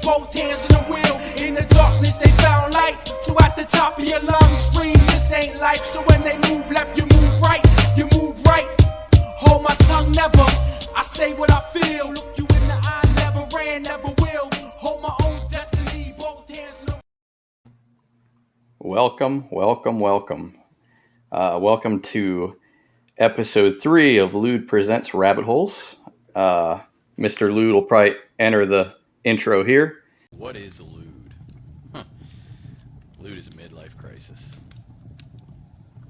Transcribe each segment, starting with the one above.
both hands on the wheel. In the darkness they found light, so at the top of your lungs scream, this ain't life. So when they move left, you move right, you move right. Hold my tongue never, I say what I feel. Look you in the eye, never ran, never will. Hold my own destiny, both hands on the Welcome to episode 3 of LUDE Presents Rabbit Holes. Mr. LUDE will probably enter the intro here. What is LUDE? LUDE is a midlife crisis.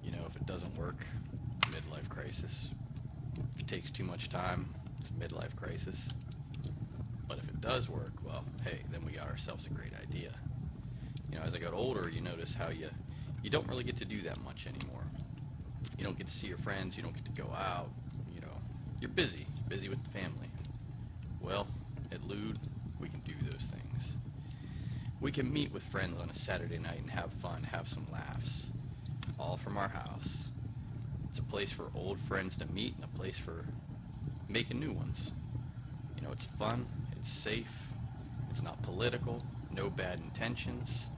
You know, if it doesn't work, midlife crisis. If it takes too much time, it's a midlife crisis. But if it does work, well, hey, then we got ourselves a great idea. You know, as I got older, you notice how you don't really get to do that much anymore. You don't get to see your friends, you don't get to go out, you know, you're busy with the family. Well, at LUDE, we can do those things. We can meet with friends on a Saturday night and have fun, have some laughs, all from our house. It's a place for old friends to meet and a place for making new ones. You know, it's fun, it's safe, it's not political, no bad intentions,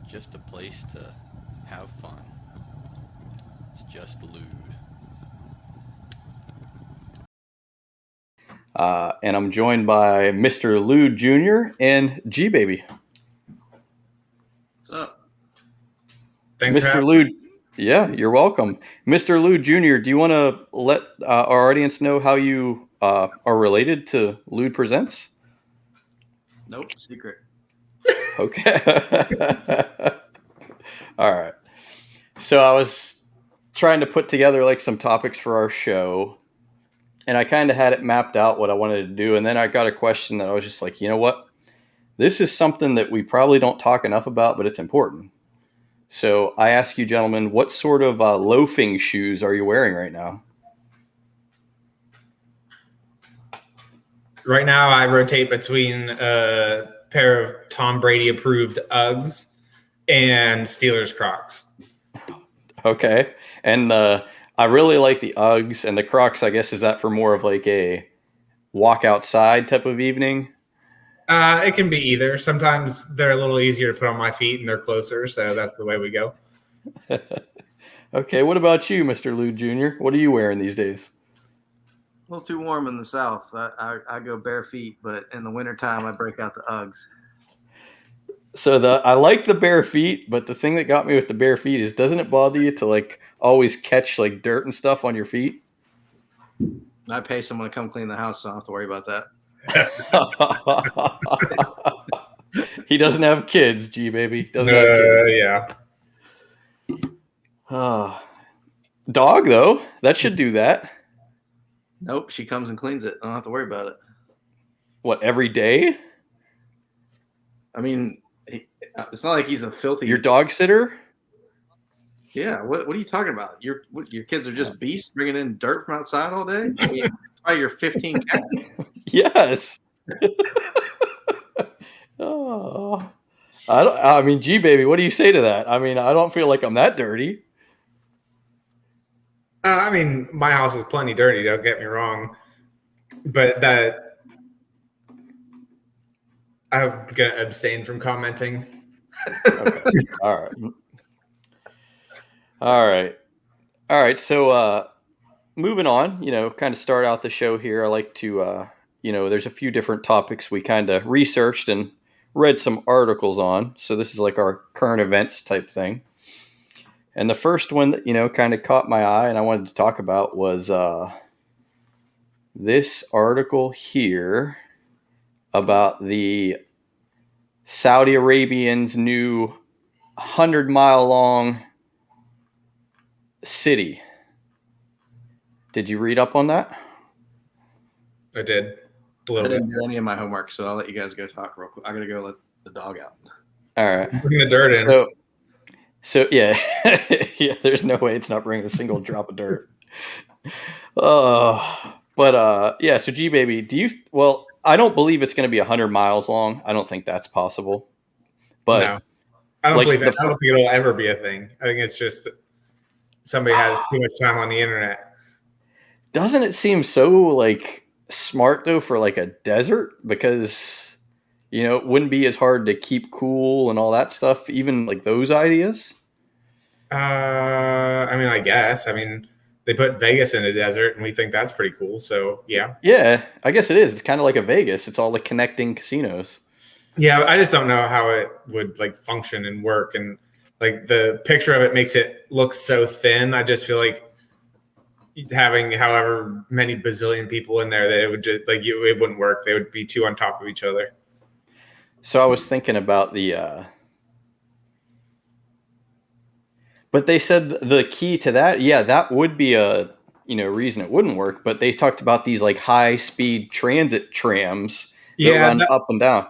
just a place to have fun. It's just LUDE. And I'm joined by Mr. LUDE Jr. and G-Baby. What's up? Thanks for Mr. having LUDE, yeah, you're welcome. Mr. LUDE Jr., do you want to let our audience know how you are related to LUDE Presents? Nope, secret. Okay. All right. So I was trying to put together like some topics for our show, and I kind of had it mapped out what I wanted to do. And then I got a question that I was just like, you know what? This is something that we probably don't talk enough about, but it's important. So I ask you, gentlemen, what sort of loafing shoes are you wearing right now? Right now, I rotate between a pair of Tom Brady approved Uggs and Steelers Crocs. Okay. And I really like the Uggs, and the Crocs, I guess, is that for more of like a walk outside type of evening? It can be either. Sometimes they're a little easier to put on my feet and they're closer, so that's the way we go. Okay. What about you, Mr. LUDE Jr.? What are you wearing these days? A little too warm in the south. I go bare feet, but in the wintertime, I break out the Uggs. So I like the bare feet, but the thing that got me with the bare feet is, doesn't it bother you to like always catch like dirt and stuff on your feet? I pay someone to come clean the house, so I don't have to worry about that. He doesn't have kids, G-Baby. Doesn't have kids. Yeah. Dog, though, that should do that. Nope, she comes and cleans it. I don't have to worry about it. What, every day? I mean, it's not like he's a filthy. Your dog sitter? Yeah. What are you talking about? Your kids are just beasts bringing in dirt from outside all day. I mean, probably your 15 cats. Yes. Oh, I mean, G-Baby, what do you say to that? I mean, I don't feel like I'm that dirty. I mean, my house is plenty dirty, don't get me wrong. But that I'm going to abstain from commenting. Okay. All right. So, moving on, kind of start out the show here. I like to, there's a few different topics we kind of researched and read some articles on. So this is like our current events type thing. And the first one that, kind of caught my eye and I wanted to talk about was this article here about the Saudi Arabians' new 100-mile long city. Did you read up on that? I did. I didn't do any of my homework, so I'll let you guys go talk real quick. I gotta go let the dog out. All right. Bring the dirt in. So yeah, yeah. There's no way it's not bringing a single drop of dirt. Yeah. So G-Baby, Well, I don't believe it's going to be 100 miles long. I don't think that's possible. But no, I don't believe it. I don't think it'll ever be a thing. I think it's just that somebody has too much time on the internet. Doesn't it seem so like smart though for like a desert? Because You know, it wouldn't be as hard to keep cool and all that stuff, even like those ideas. I mean, I guess. I mean, they put Vegas in a desert, and we think that's pretty cool. So yeah. Yeah, I guess it is. It's kind of like a Vegas. It's all like connecting casinos. Yeah, I just don't know how it would like function and work, and like the picture of it makes it look so thin. I just feel like having however many bazillion people in there that it would just like it wouldn't work. They would be too on top of each other. So I was thinking about the but they said the key to that, yeah, that would be a reason it wouldn't work. But they talked about these like high speed transit trams that run up and down.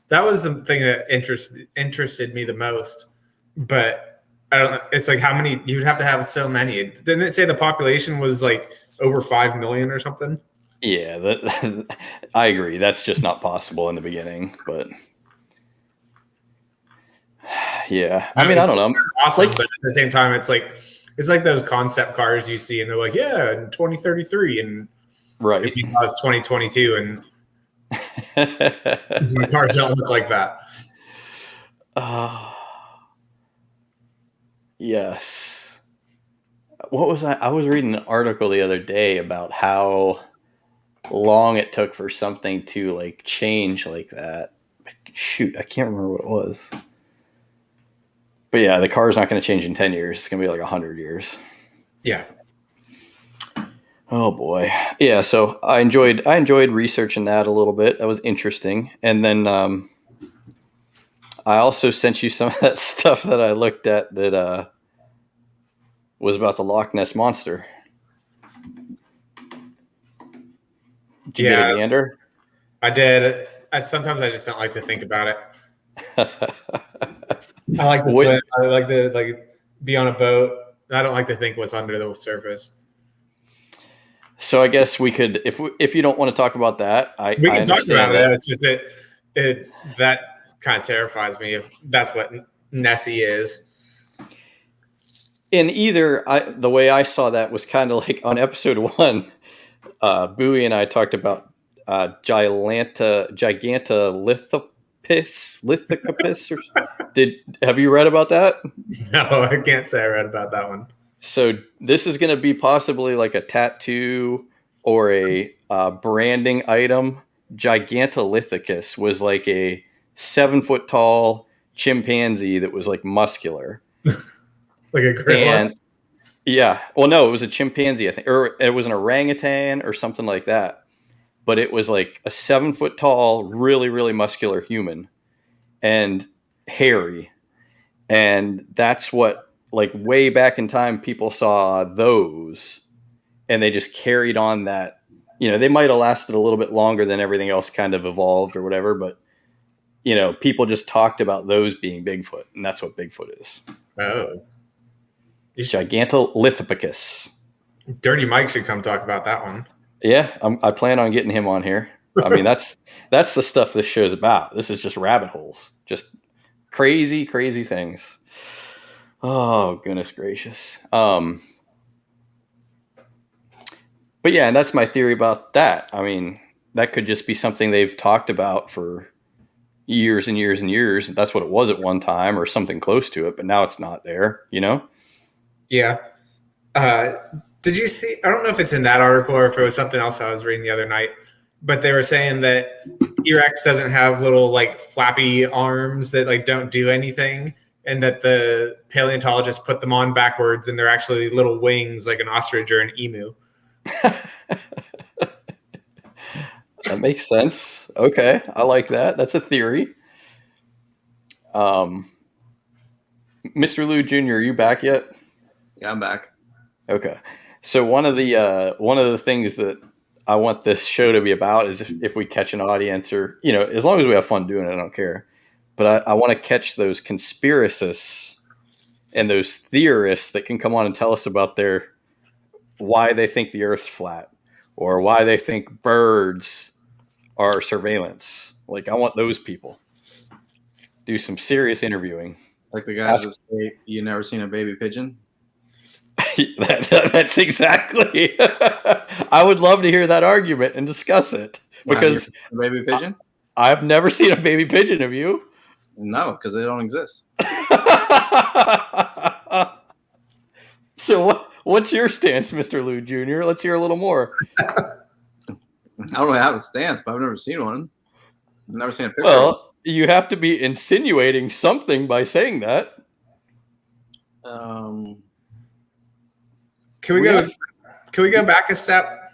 That was the thing that interested me the most. But I don't. It's like how many you'd have to have so many. Didn't it say the population was like over 5 million or something? Yeah, I agree. That's just not possible in the beginning. But yeah, I mean, I don't know. Awesome, but at the same time, it's like those concept cars you see, and they're like, yeah, in 2033, and right, it's 2022, and the cars don't look like that. Yes. What was I was reading an article the other day about how long it took for something to like change like that. Shoot, I can't remember what it was. But yeah, the car's not going to change in 10 years. It's going to be like 100 years. Yeah. Oh boy. Yeah, so I enjoyed researching that a little bit. That was interesting. And then I also sent you some of that stuff that I looked at that was about the Loch Ness monster. Did you get a gander? I did. Sometimes I just don't like to think about it. I like to swim. I like to be on a boat. I don't like to think what's under the surface. So I guess we could, if you don't want to talk about that, we can talk about it. It's just that kind of terrifies me if that's what Nessie is. In either, the way I saw that was kind of like on episode 1, Bowie and I talked about Gigantolithopus. Have you read about that? No, I can't say I read about that one. So this is going to be possibly like a tattoo or a branding item. Gigantolithicus was like a 7-foot tall chimpanzee that was like muscular. Like a gorilla? And yeah, well, no, it was a chimpanzee, I think, or it was an orangutan or something like that. But it was like a 7-foot tall, really, really muscular human and hairy. And that's what, like, way back in time, people saw those and they just carried on that. They might have lasted a little bit longer than everything else kind of evolved or whatever. But, people just talked about those being Bigfoot. And that's what Bigfoot is. Oh. Gigantolithopus. Dirty Mike should come talk about that one. Yeah, I plan on getting him on here. I mean, that's the stuff this show's about. This is just rabbit holes, just crazy, crazy things. Oh, goodness gracious. But yeah, and that's my theory about that. I mean, that could just be something they've talked about for years and years and years. That's what it was at one time or something close to it, but now it's not there, Yeah. Did you see? I don't know if it's in that article or if it was something else I was reading the other night, but they were saying that T-Rex doesn't have little like flappy arms that like don't do anything, and that the paleontologists put them on backwards, and they're actually little wings like an ostrich or an emu. That makes sense. Okay, I like that. That's a theory. Mr. LUDE Jr., are you back yet? Yeah, I'm back. Okay. So one of the things that I want this show to be about is if we catch an audience or, as long as we have fun doing it, I don't care. But I want to catch those conspiracists and those theorists that can come on and tell us about why they think the Earth's flat or why they think birds are surveillance. Like, I want those people. Do some serious interviewing. Like the guys that say, you never seen a baby pigeon? That's exactly. I would love to hear that argument and discuss it because a baby pigeon. I've never seen a baby pigeon. Have you? No, because they don't exist. So what's your stance, Mr. LUDE Jr.? Let's hear a little more. I don't have a stance, but I've never seen one. I've never seen a picture. Well, you have to be insinuating something by saying that. Of Can we go back a step?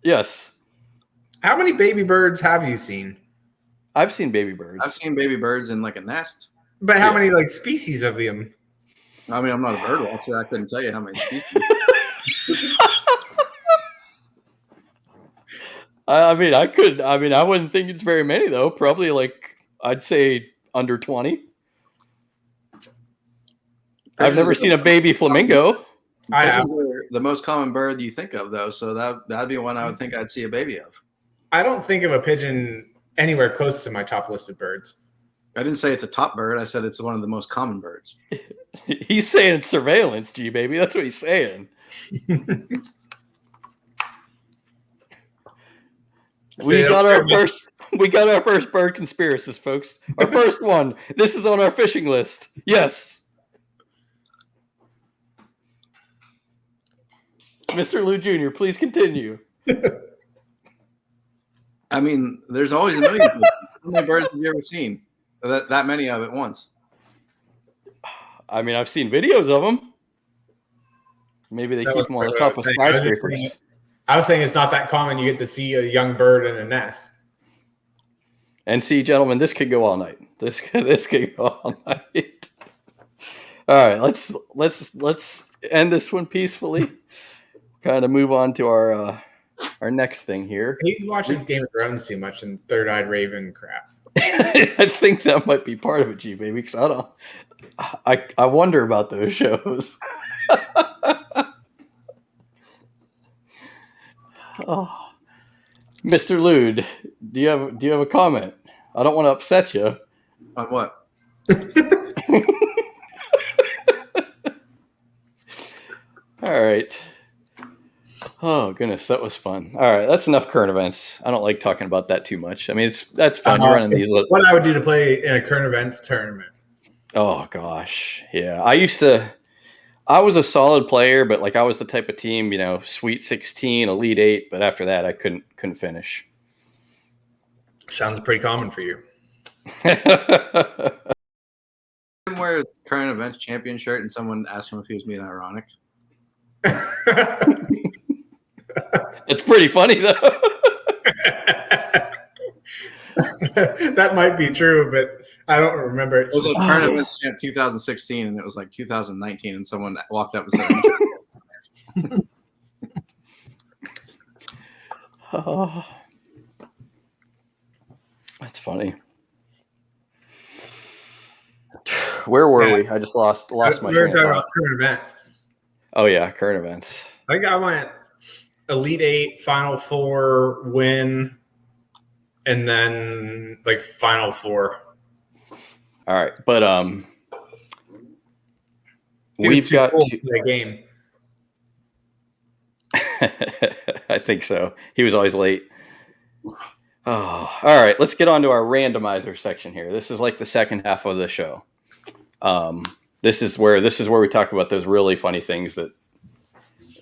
Yes. How many baby birds have you seen? I've seen baby birds. I've seen baby birds in like a nest. But how many like species of them? I mean, I'm not a bird watcher. I couldn't tell you how many species. I mean, I wouldn't think it's very many though. Probably like I'd say under 20. I've never seen a baby flamingo. I have. Pigeons are the most common bird you think of, though, so that'd be one I would think I'd see a baby of. I don't think of a pigeon anywhere close to my top listed birds. I didn't say it's a top bird. I said it's one of the most common birds. He's saying it's surveillance, G baby. That's what he's saying. We got our first bird conspiracist, folks. Our first one. This is on our fishing list. Yes. Mr. LUDE Jr., please continue. I mean, there's always a million birds. How many birds have you ever seen? That many of at once? I mean, I've seen videos of them. Maybe they keep them on the top of skyscrapers. I was saying it's not that common. You get to see a young bird in a nest. And see, gentlemen, this could go all night. This could go all night. All right, let's end this one peacefully. Kind of move on to our next thing here. He watches Game of Thrones too much and Third Eyed Raven crap. I think that might be part of it, G baby, because I wonder about those shows. Oh. Mr. LUDE, do you have a comment? I don't want to upset you. On what? All right. Oh goodness, that was fun. All right, that's enough current events. I don't like talking about that too much. I mean, that's fun. You're running these. What I would do to play in a current events tournament. Oh gosh, yeah. I was a solid player, but like I was the type of team, Sweet 16, Elite 8, but after that, I couldn't finish. Sounds pretty common for you. I wear a current events champion shirt, and someone asked him if he was being ironic. It's pretty funny though. That might be true, but I don't remember it. It was like current events champ 2016, and it was like 2019, and someone walked up and said, Oh, that's funny. Where were we? I just lost my We were train of talking thought. about current events. Oh yeah, current events. I think I went Elite 8, Final 4, win, and then like Final 4. All right, but He was we've too got cool to play a game. I think so. He was always late. Oh, all right. Let's get on to our randomizer section here. This is like the second half of the show. This is where we talk about those really funny things that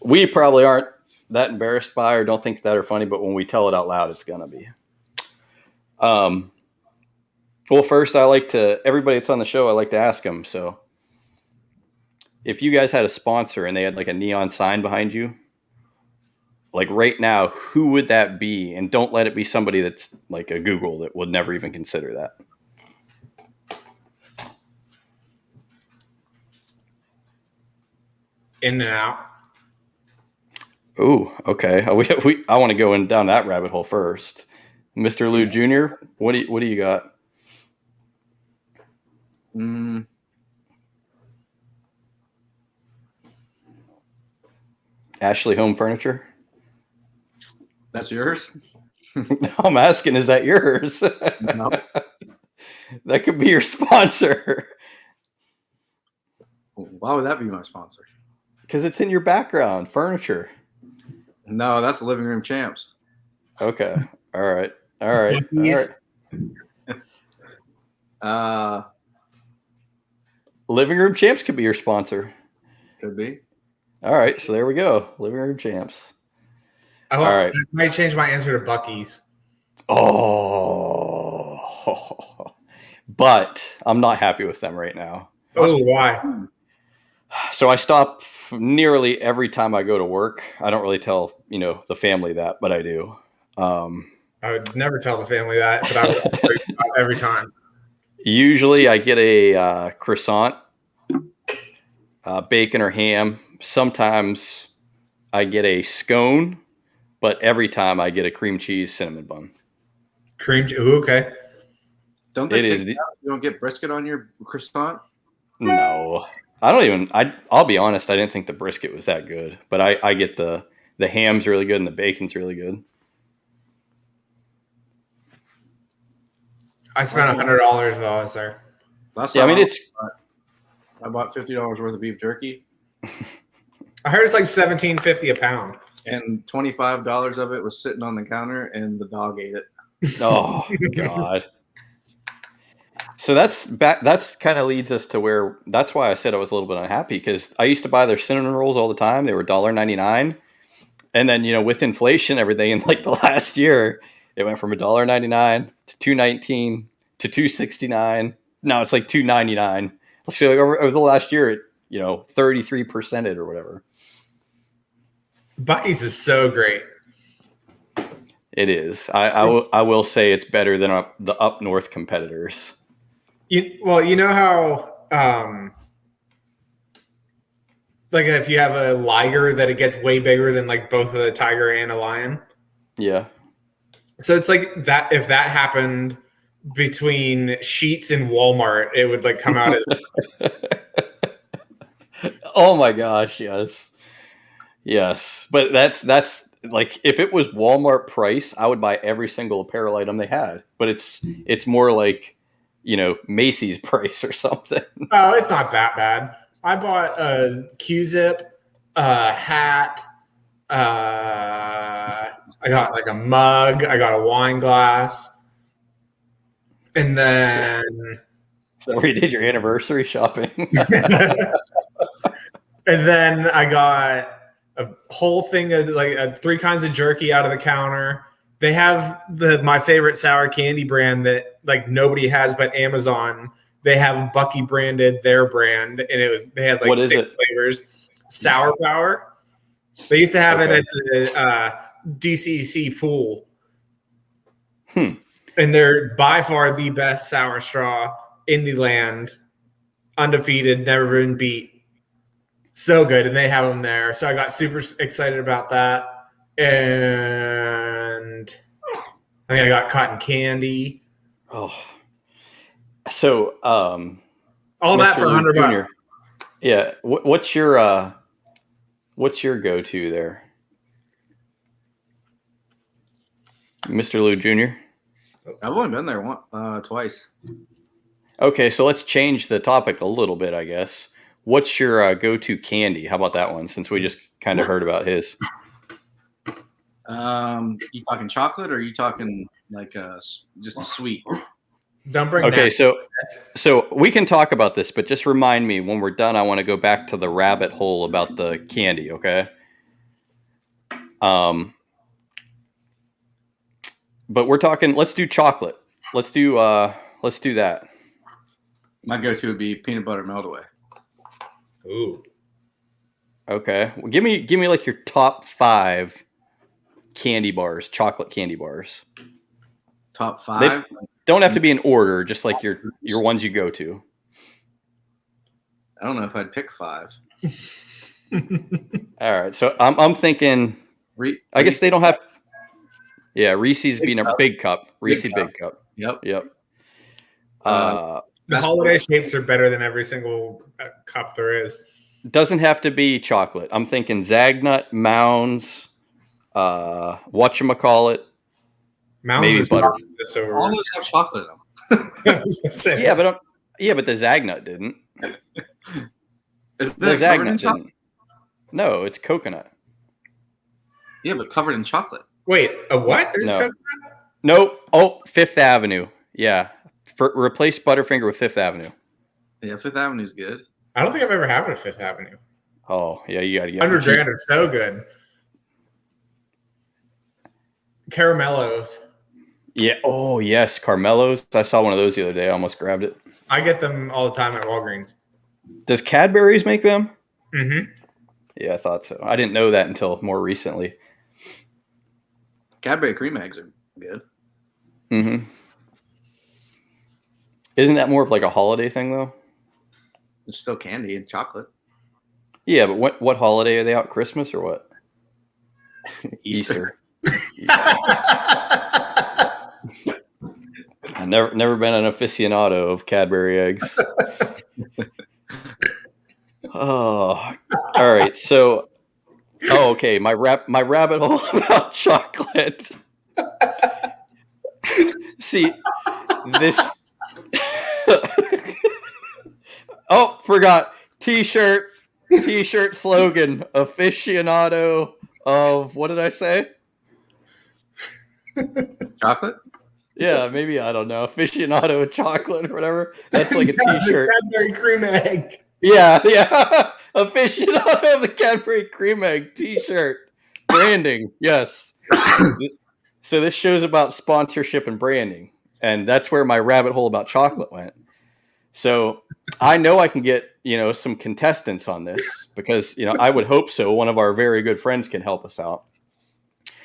we probably aren't that embarrassed by or don't think that are funny, but when we tell it out loud, it's gonna be. Well, first, everybody that's on the show, I like to ask them. So, if you guys had a sponsor and they had like a neon sign behind you, like right now, who would that be? And don't let it be somebody that's like a Google that would never even consider that. In and out. Ooh, okay. I want to go down that rabbit hole first. Mr. LUDE Jr., what do you got? Ashley Home Furniture? "That's yours." I'm asking, is that yours? No. That could be your sponsor. Why would that be my sponsor? Because it's in your background, furniture. No, that's Living Room Champs. Okay. All right. Living Room Champs could be your sponsor. Could be. All right, so there we go. Living Room Champs. I might change my answer to Buc-ee's. Oh, but I'm not happy with them right now. Oh, why? So I stop nearly every time I go to work. I don't really tell, the family that, but I do. I would never tell the family that, but I would every time. Usually I get a croissant, bacon or ham. Sometimes I get a scone, but every time I get a cream cheese cinnamon bun. Ooh, okay. Don't they you don't get brisket on your croissant? No. I'll be honest, I didn't think the brisket was that good. But I get the ham's really good and the bacon's really good. I spent $100 while I was there. I bought $50 worth of beef jerky. I heard it's like $17.50 a pound. And $25 of it was sitting on the counter, and the dog ate it. Oh, God. So that's kind of leads us to that's why I said I was a little bit unhappy, because I used to buy their cinnamon rolls all the time. They were $1.99. And then, with inflation, everything in like the last year, it went from $1.99 to $2.19 to $2.69. Now it's like $2.99. So like over the last year, it 33% or whatever. Buc-ee's is so great. It is. I will say it's better than the up north competitors. You know how like if you have a liger that it gets way bigger than like both a tiger and a lion. Yeah. So it's like that. If that happened between Sheetz and Walmart, it would like come out as. Oh my gosh! Yes. But that's like, if it was Walmart price, I would buy every single apparel item they had. But it's more like, Macy's price or something. Oh, it's not that bad. I bought a Q-zip, a hat. I got like a mug. I got a wine glass. And then... So where you did your anniversary shopping. And then I got a whole thing of like 3 kinds of jerky out of the counter. They have my favorite sour candy brand that like nobody has but Amazon. They have Buc-ee branded their brand, and they had like 6 flavors. Sour Power. They used to have it at the DCC pool. And they're by far the best sour straw in the land. Undefeated, never been beat. So good, and they have them there. So I got super excited about that. And I think I got cotton candy. Oh. So, all Mr. that for LUDE $100. Jr. Yeah. What's your go-to there, Mr. LUDE Jr.? I've only been there twice. Okay, so let's change the topic a little bit, I guess. What's your go-to candy? How about that one, since we just kind of heard about his? You talking chocolate, or are you talking like just a sweet? Don't bring Okay, Ness. so we can talk about this, but just remind me when we're done. I want to go back to the rabbit hole about the candy. Okay. But we're talking. Let's do chocolate. Let's do that. My go-to would be peanut butter melt away. Ooh. Okay. Well, give me like your top 5 candy bars, chocolate candy bars. Top 5. They don't have to be in order, just like your ones you go to. I don't know if I'd pick 5. All right. So I'm thinking. I guess they don't have. Yeah, Reese's being a big cup. Reese big cup. Yep. The holiday shapes are better than every single cup there is. Doesn't have to be chocolate. I'm thinking Zagnut, Mounds, whatchamacallit. Mounds maybe is butter. All those have chocolate in them. Yeah, but the Zagnut didn't. The Zagnut didn't. No, it's coconut. Yeah, but covered in chocolate. Wait, a what? No. Nope. Oh, Fifth Avenue. Yeah. Replace Butterfinger with Fifth Avenue. Yeah, Fifth Avenue's good. I don't think I've ever had a Fifth Avenue. Oh, yeah, you got to get 100 grand are so good. Caramellos. Yeah. Oh, yes. Carmelos. I saw one of those the other day. I almost grabbed it. I get them all the time at Walgreens. Does Cadbury's make them? Mm-hmm. Yeah, I thought so. I didn't know that until more recently. Cadbury cream eggs are good. Mm-hmm. Isn't that more of like a holiday thing, though? It's still candy and chocolate. Yeah, but what holiday are they out? Christmas or what? Easter. I've never been an aficionado of Cadbury eggs. Oh, all right. So, okay. My rabbit hole about chocolate. See, this. Oh, forgot. T-shirt slogan. Aficionado of, what did I say? Chocolate? Yeah, maybe, I don't know. Aficionado of chocolate or whatever. That's like a T-shirt. Cadbury cream egg. Yeah. Aficionado of the Cadbury cream egg T-shirt. Branding, yes. So this show's about sponsorship and branding. And that's where my rabbit hole about chocolate went. So I know I can get, some contestants on this because, I would hope so. One of our very good friends can help us out.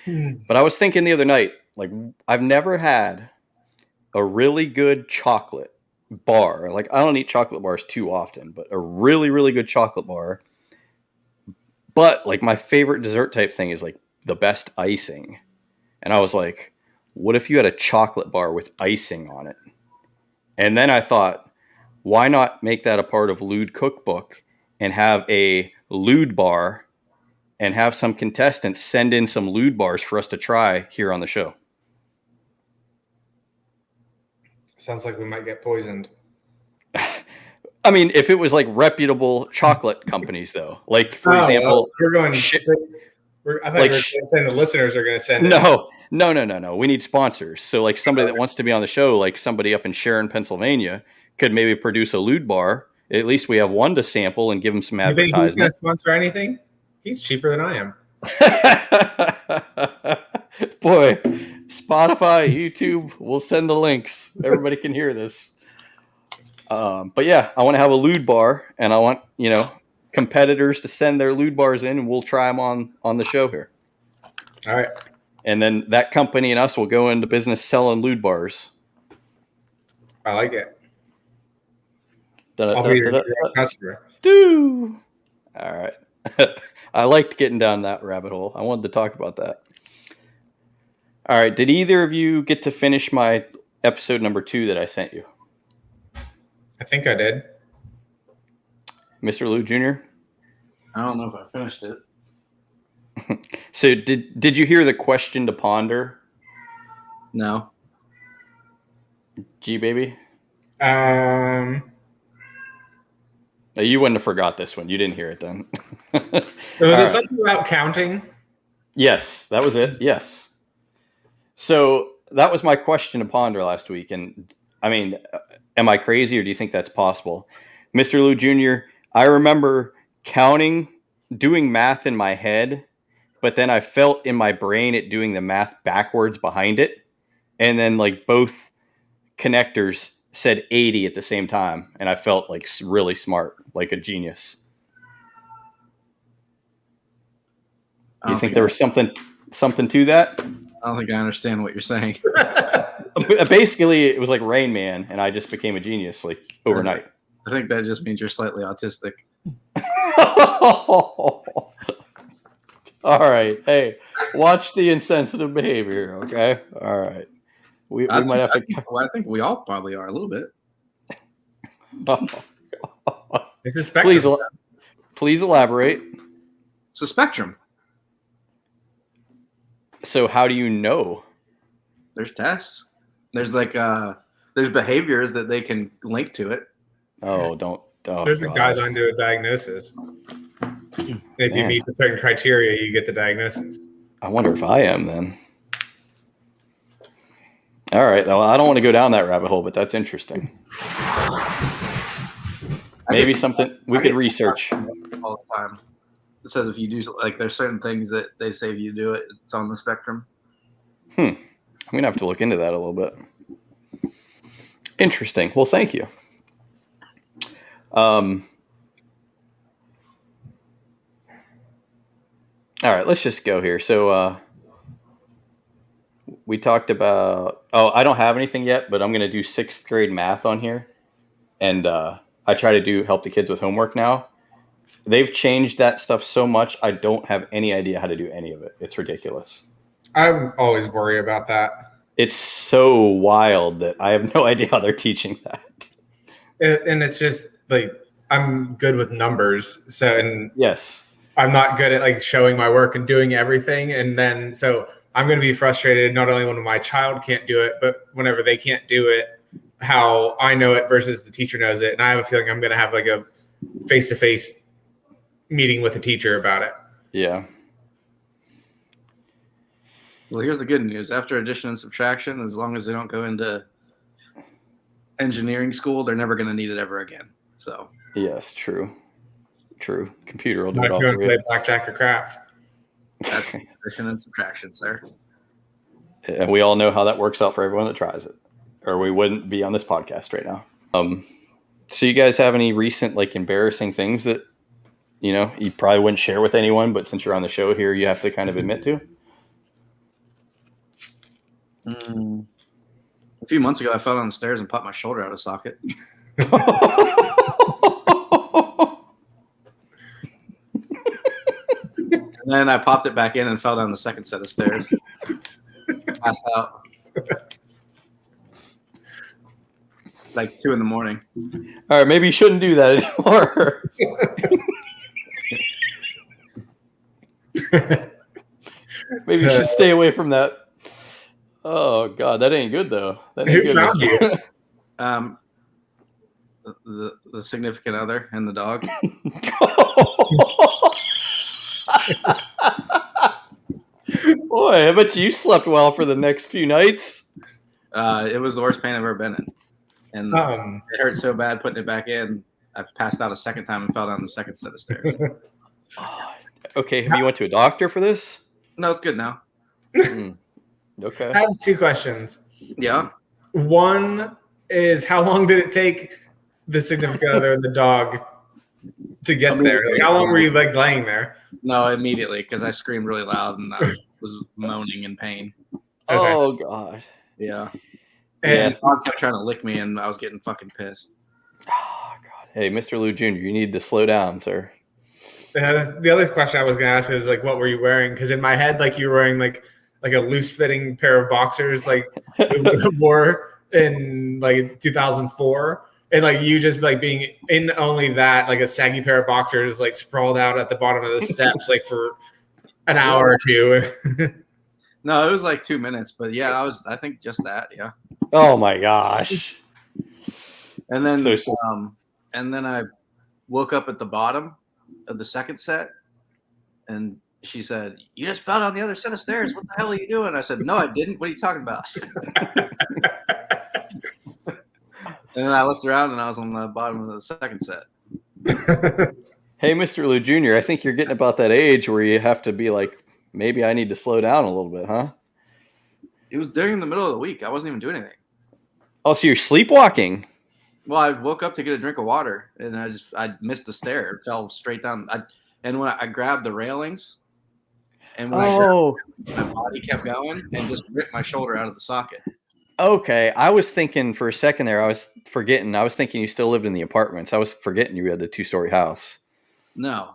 But I was thinking the other night, like, I've never had a really good chocolate bar. Like, I don't eat chocolate bars too often, but a really, really good chocolate bar. But like my favorite dessert type thing is like the best icing. And I was like, what if you had a chocolate bar with icing on it? And then I thought, why not make that a part of LUDE cookbook and have a LUDE bar and have some contestants send in some LUDE bars for us to try here on the show? Sounds like we might get poisoned. I mean, if it was like reputable chocolate companies, though, like for example, we're going. I thought you were saying the listeners are going to send. No. We need sponsors. So, like somebody that wants to be on the show, like somebody up in Sharon, Pennsylvania, could maybe produce a LUDE bar. At least we have one to sample and give them some advertisement. You think he's going to sponsor anything? He's cheaper than I am. Boy, Spotify, YouTube, we'll send the links. Everybody can hear this. But yeah, I want to have a LUDE bar, and I want, competitors to send their LUDE bars in, and we'll try them on the show here. All right. And then that company and us will go into business selling LUDE bars. I like it. I'll be your customer. All right. I liked getting down that rabbit hole. I wanted to talk about that. All right. Did either of you get to finish my episode number 2 that I sent you? I think I did. Mr. LUDE Jr.? I don't know if I finished it. So did you hear the question to ponder? No. G baby? No, you wouldn't have forgot this one. You didn't hear it then. Was it something about counting? Yes, that was it. Yes. So that was my question to ponder last week. And I mean, am I crazy or do you think that's possible? Mr. LUDE Jr., I remember doing math in my head, but then I felt in my brain it doing the math backwards behind it. And then like both connectors said 80 at the same time. And I felt like really smart, like a genius. Do you think there was something to that? I don't think I understand what you're saying. Basically, it was like Rain Man, and I just became a genius like overnight. I think that just means you're slightly autistic. All right. Hey, watch the insensitive behavior, okay? All right. We might have to... I think we all probably are a little bit. It's a spectrum. Please elaborate. It's a spectrum. So how do you know? There's tests. There's like there's behaviors that they can link to it. Oh, there's a guideline to a diagnosis. If you meet the certain criteria, you get the diagnosis. I wonder if I am then. All right. Well, I don't want to go down that rabbit hole, but that's interesting. Maybe something we could research. All the time. It says if you do, like, there's certain things that they say if you do it, it's on the spectrum. I'm going to have to look into that a little bit. Interesting. Well, thank you. All right, let's just go here. So we talked about, I don't have anything yet, but I'm going to do 6th grade math on here. And I try to help the kids with homework now. They've changed that stuff so much, I don't have any idea how to do any of it. It's ridiculous. I'm always worried about that. It's so wild that I have no idea how they're teaching that. And it's just like, I'm good with numbers. So, yes, I'm not good at like showing my work and doing everything. And then, so I'm going to be frustrated not only when my child can't do it, but whenever they can't do it, how I know it versus the teacher knows it. And I have a feeling I'm going to have like a face-to-face meeting with a teacher about it. Yeah. Well, here's the good news. After addition and subtraction, as long as they don't go into engineering school, they're never going to need it ever again. So. Yes, true. Computer will do Not it all if you want for to you. play blackjack or craps. That's addition and subtraction, sir. And we all know how that works out for everyone that tries it, or we wouldn't be on this podcast right now. So you guys have any recent like embarrassing things that you probably wouldn't share with anyone, but since you're on the show here, you have to kind of admit to? A few months ago, I fell down the stairs and popped my shoulder out of socket. And then I popped it back in and fell down the second set of stairs. Passed out. Like 2 a.m. All right, maybe you shouldn't do that anymore. Maybe you should stay away from that. Oh God, that ain't good though. That ain't Who found you? The significant other and the dog. Boy, I bet you slept well for the next few nights. It was the worst pain I've ever been in. And it hurt so bad putting it back in. I passed out a second time and fell down the second set of stairs. Okay, have you went to a doctor for this? No, it's good now. Okay. I have 2 questions. Yeah. One is, how long did it take the significant other and the dog to get there? Like, how long were you like laying there? No, immediately, because I screamed really loud and I was moaning in pain. Okay. Oh God. Yeah. And the dog kept trying to lick me and I was getting fucking pissed. Oh God. Hey, Mr. LUDE Jr., you need to slow down, sir. the other question I was going to ask is like, what were you wearing? Because in my head, like you were wearing like a loose fitting pair of boxers, like we would have wore in like 2004. And like you just like being in only that, like a saggy pair of boxers, like sprawled out at the bottom of the steps, like for an hour or 2. No, it was like 2 minutes, but yeah, I think just that. Yeah. Oh my gosh. And then, So- and then I woke up at the bottom of the second set and she said, "You just fell down the other set of stairs. What the hell are you doing?" I said, "No, I didn't. What are you talking about?" And then I looked around and I was on the bottom of the second set. Hey, Mr. LUDE Jr., I think you're getting about that age where you have to be like, maybe I need to slow down a little bit, huh? It was during the middle of the week. I wasn't even doing anything. Oh, so you're sleepwalking. Well, I woke up to get a drink of water and I missed the stair. It fell straight down. And when I grabbed the railings and when I grabbed it, my body kept going and just ripped my shoulder out of the socket. Okay. I was thinking for a second there, I was thinking you still lived in the apartments. I was forgetting you had the 2-story house. No,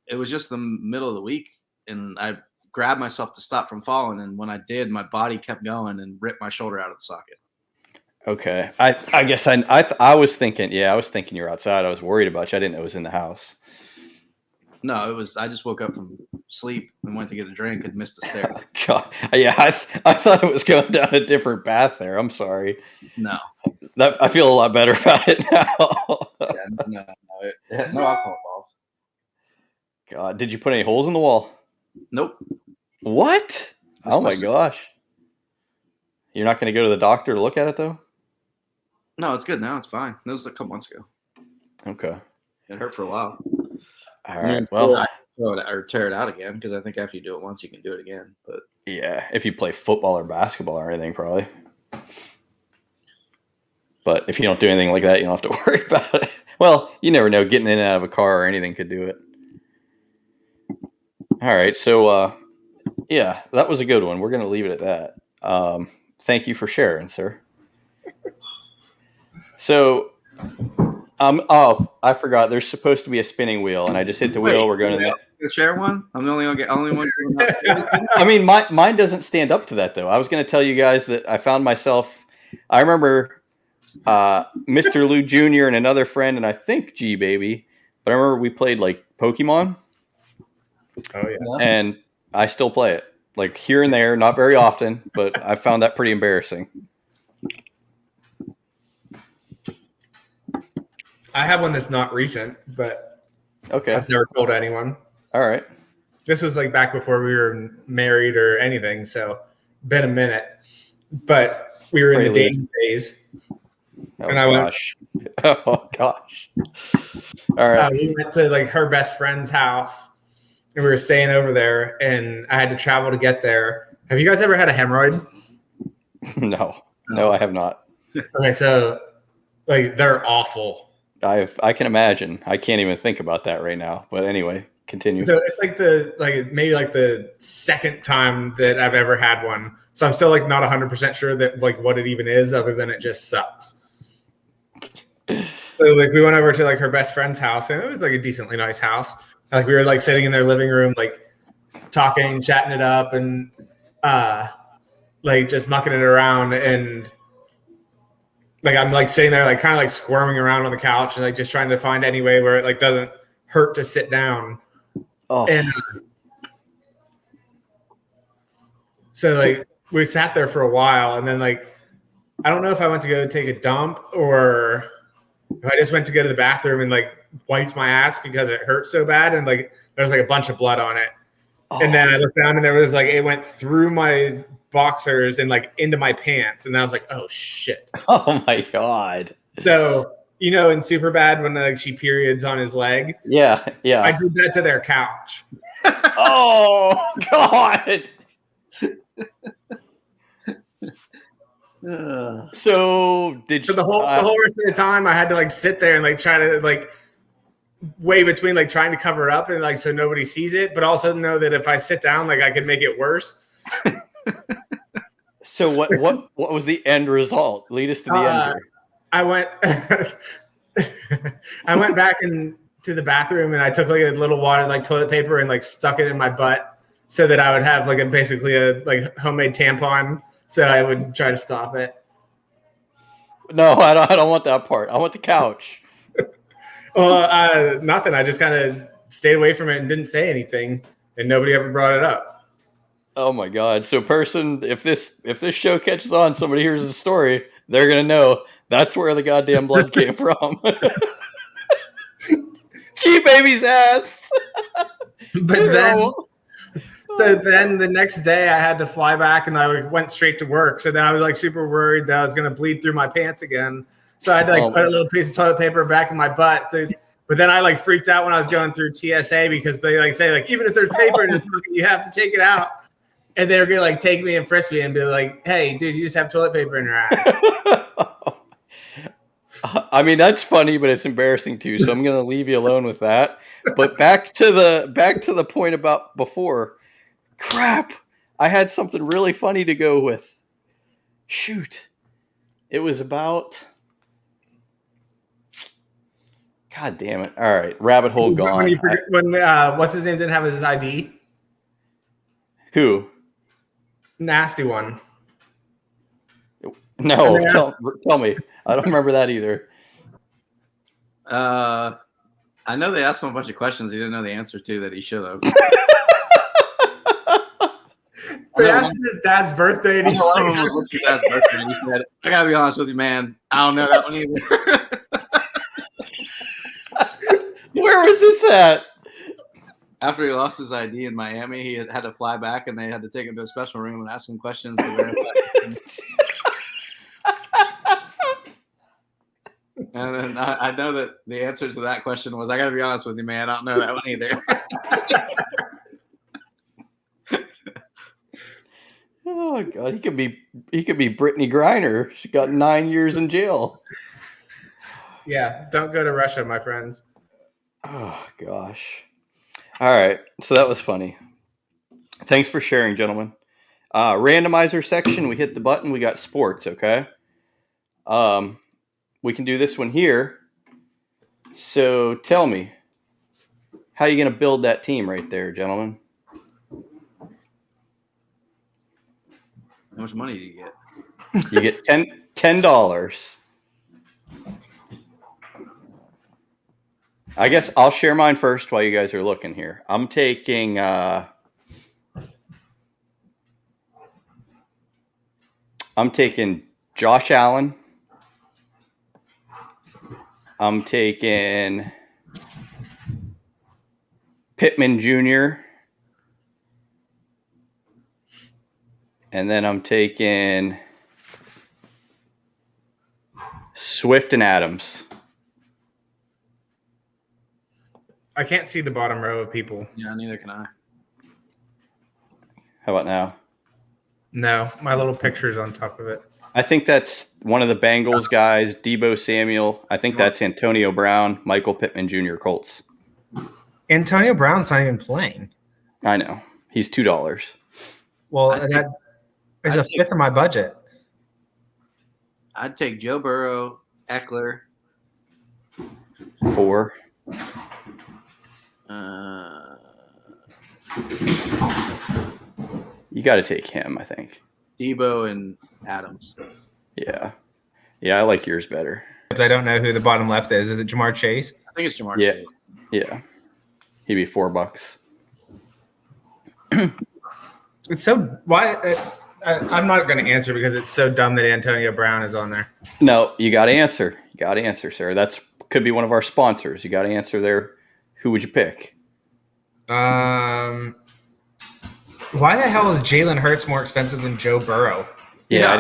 it was just the middle of the week and I grabbed myself to stop from falling. And when I did, my body kept going and ripped my shoulder out of the socket. Okay. I guess I was thinking, I was thinking you were outside. I was worried about you. I didn't know it was in the house. No, I just woke up from sleep and went to get a drink and missed the stair. God. Yeah, I thought it was going down a different path there. I'm sorry. No. I feel a lot better about it now. No alcohol involved. God, did you put any holes in the wall? Nope. What? Oh my gosh. You're not going to go to the doctor to look at it though? No, it's good now. It's fine. That was a couple months ago. Okay. It hurt for a while. All right. Well, I throw it or tear it out again because I think after you do it once, you can do it again. But yeah, if you play football or basketball or anything, probably. But if you don't do anything like that, you don't have to worry about it. Well, you never know. Getting in and out of a car or anything could do it. All right. So, yeah, that was a good one. We're going to leave it at that. Thank you for sharing, sir. So, oh, I forgot. There's supposed to be a spinning wheel, and I just hit the wheel. We're going to share one. I'm the only one. I mean, mine doesn't stand up to that, though. I was going to tell you guys that I found myself. I remember Mr. LUDE Jr. and another friend, and I think G Baby. But I remember we played like Pokemon. Oh yeah. And I still play it, like here and there, not very often, but I found that pretty embarrassing. I have one that's not recent, but Okay. I've never told anyone. All right. This was like back before we were married or anything, so been a minute. But we were in the dating phase. Oh, and I gosh. Oh gosh. All right. We went to like her best friend's house, and we were staying over there, and I had to travel to get there. Have you guys ever had a hemorrhoid? No, I have not. Okay, so like they're awful. I can imagine. I can't even think about that right now. But anyway, continue. So it's like maybe the second time that I've ever had one. So I'm still like not 100% sure that like what it even is, other than it just sucks. So like we went over to like her best friend's house, and it was like a decently nice house. Like we were like sitting in their living room, like talking, chatting it up, and like just mucking it around. And like I'm like sitting there, like kind of like squirming around on the couch, and like just trying to find any way where it like doesn't hurt to sit down. Oh. And so like we sat there for a while, and then like I don't know if I went to go take a dump or if I just went to go to the bathroom and like wiped my ass because it hurt so bad, and like there was like a bunch of blood on it. Oh. And then I looked down, and there was like it went through my boxers and like into my pants, and I was like, oh shit. Oh my god. So you know in Superbad when like she periods on his leg, yeah I did that to their couch. Oh god. So the whole rest of the time I had to like sit there and like try to like way between like trying to cover it up and like so nobody sees it, but also know that if I sit down, like I could make it worse. So what was the end result? Lead us to the end here. I went back into the bathroom, and I took like a little water like toilet paper and like stuck it in my butt so that I would have like basically a like homemade tampon, so I would try to stop it. No, I don't want that part. I want the couch. Well, nothing. I just kind of stayed away from it and didn't say anything, and nobody ever brought it up. Oh my god! So, person, if this show catches on, somebody hears the story, they're gonna know that's where the goddamn blood came from. G Baby's ass. But then the next day I had to fly back, and I went straight to work. So then I was like super worried that I was gonna bleed through my pants again. So I had to like put a little piece of toilet paper back in my butt. But then I like freaked out when I was going through TSA because they like say like even if there's paper in it, you have to take it out. And they were gonna like take me and frisk me and be like, "Hey, dude, you just have toilet paper in your ass." I mean, that's funny, but it's embarrassing too. So I'm gonna leave you alone with that. But back to the point about before. Crap! I had something really funny to go with. Shoot, it was about. God damn it! All right, rabbit hole gone. When what's his name didn't have his ID? Nasty one. No, tell me. I don't remember that either. I know they asked him a bunch of questions he didn't know the answer to that he should have. They asked his dad's birthday, and what's your dad's birthday? And he said, "I gotta be honest with you, man. I don't know that one either." Where was this at? After he lost his ID in Miami, he had to fly back, and they had to take him to a special room and ask him questions to verify. And then I know that the answer to that question was, I got to be honest with you, man. I don't know that one either. Oh God, he could be Brittany Griner. She got 9 years in jail. Yeah, don't go to Russia, my friends. Oh gosh. All right, so that was funny. Thanks for sharing, gentlemen. Randomizer section. We hit the button. We got sports. Okay. We can do this one here. So tell me, how are you going to build that team right there, gentlemen? How much money do you get? You get $10. I guess I'll share mine first while you guys are looking here. I'm taking Josh Allen. I'm taking Pittman Jr. And then I'm taking Swift and Adams. I can't see the bottom row of people. Yeah, neither can I. How about now? No, my little picture's on top of it. I think that's one of the Bengals guys, Deebo Samuel. I think that's Antonio Brown, Michael Pittman Jr., Colts. Antonio Brown's not even playing. I know. He's $2. Well, that is a fifth of my budget. I'd take Joe Burrow, Eckler. 4. You got to take him, I think. Deebo and Adams. Yeah. Yeah, I like yours better. I don't know who the bottom left is. Is it Jamar Chase? I think it's Jamar Yeah. Chase. Yeah. He'd be $4. It's so why I'm not going to answer because it's so dumb that Antonio Brown is on there. No, you got to answer. You got to answer, sir. That's could be one of our sponsors. You got to answer there. Who would you pick? Why the hell is Jalen Hurts more expensive than Joe Burrow? Yeah, I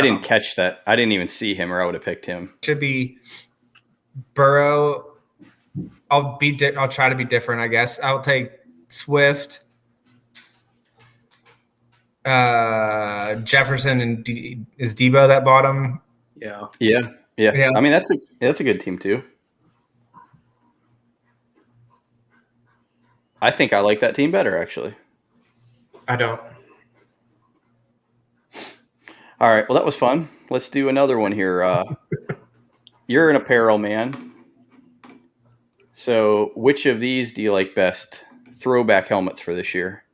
didn't catch that. I didn't even see him, or I would have picked him. Should be Burrow. I'll try to be different, I guess. I'll take Swift, Jefferson, and is Deebo that bottom? Yeah. Yeah. I mean, that's a good team too. I think I like that team better, actually. I don't. All right. Well, that was fun. Let's do another one here. You're an apparel man. So which of these do you like best? Throwback helmets for this year.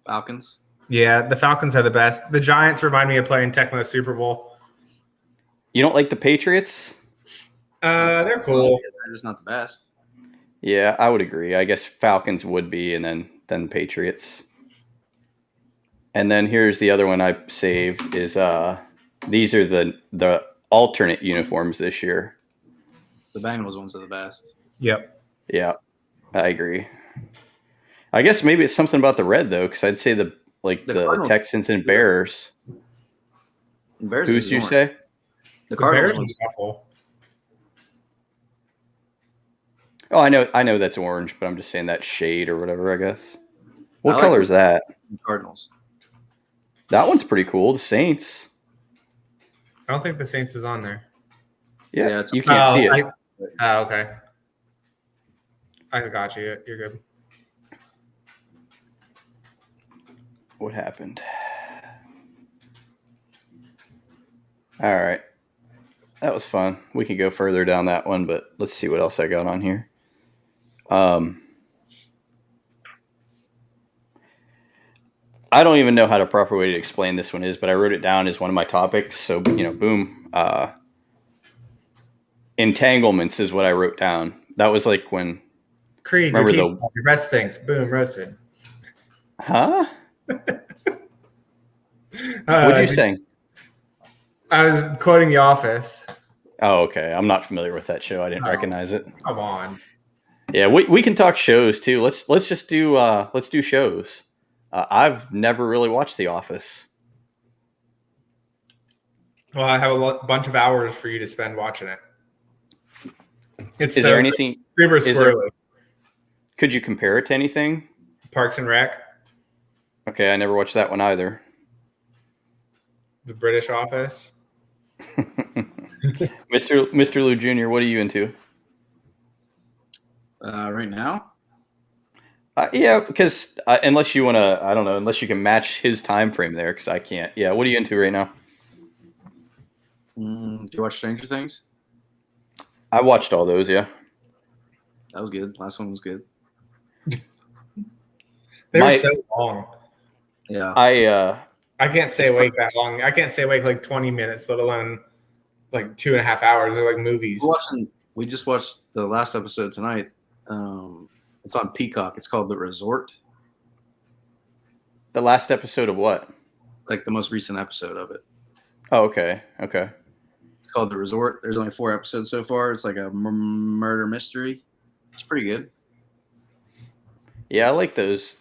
Falcons. Yeah, the Falcons are the best. The Giants remind me of playing Tecmo Super Bowl. You don't like the Patriots? They're cool. They're just not the best. Yeah, I would agree. I guess Falcons would be, and then Patriots. And then here's the other one I saved is these are the alternate uniforms this year. The Bengals ones are the best. Yep. Yeah, I agree. I guess maybe it's something about the red though, because I'd say the Texans and Bears. Bears. Who's you say? The Bears Cardinals. is awful. Oh, I know that's orange, but I'm just saying that shade or whatever. I guess. What I like color is that? Cardinals. That one's pretty cool. The Saints. I don't think the Saints is on there. Yeah, you can't see it. Okay. I got you. You're good. What happened? All right. That was fun. We can go further down that one, but let's see what else I got on here. I don't even know how the proper way to explain this one is, but I wrote it down as one of my topics. So, boom. Entanglements is what I wrote down. That was like when... Creed, remember your red stinks. Boom, roasted. Huh? What'd you say? I was quoting The Office. Oh, okay. I'm not familiar with that show. I didn't recognize it. Come on. Yeah, we can talk shows too. Let's just do shows. I've never really watched The Office. Well, I have a bunch of hours for you to spend watching it. It's Is there anything super is there- squirrely. Could you compare it to anything? Parks and Rec, Okay, I never watched that one either. The British Office. Mr. LUDE Jr., what are you into? Right now, Yeah, because unless you want to, I don't know, unless you can match his time frame there, because I can't. Yeah, what are you into right now? do you watch Stranger Things? I watched all those, yeah. That was good. Last one was good. They were so long. Yeah. I can't stay awake that long. I can't stay awake like 20 minutes, let alone like 2.5 hours. They're like movies. We just watched the last episode tonight. It's on Peacock. It's called The Resort. The last episode of what? Like the most recent episode of it. Oh, okay. Okay. It's called The Resort. There's only 4 episodes so far. It's like a murder mystery. It's pretty good. Yeah, I like those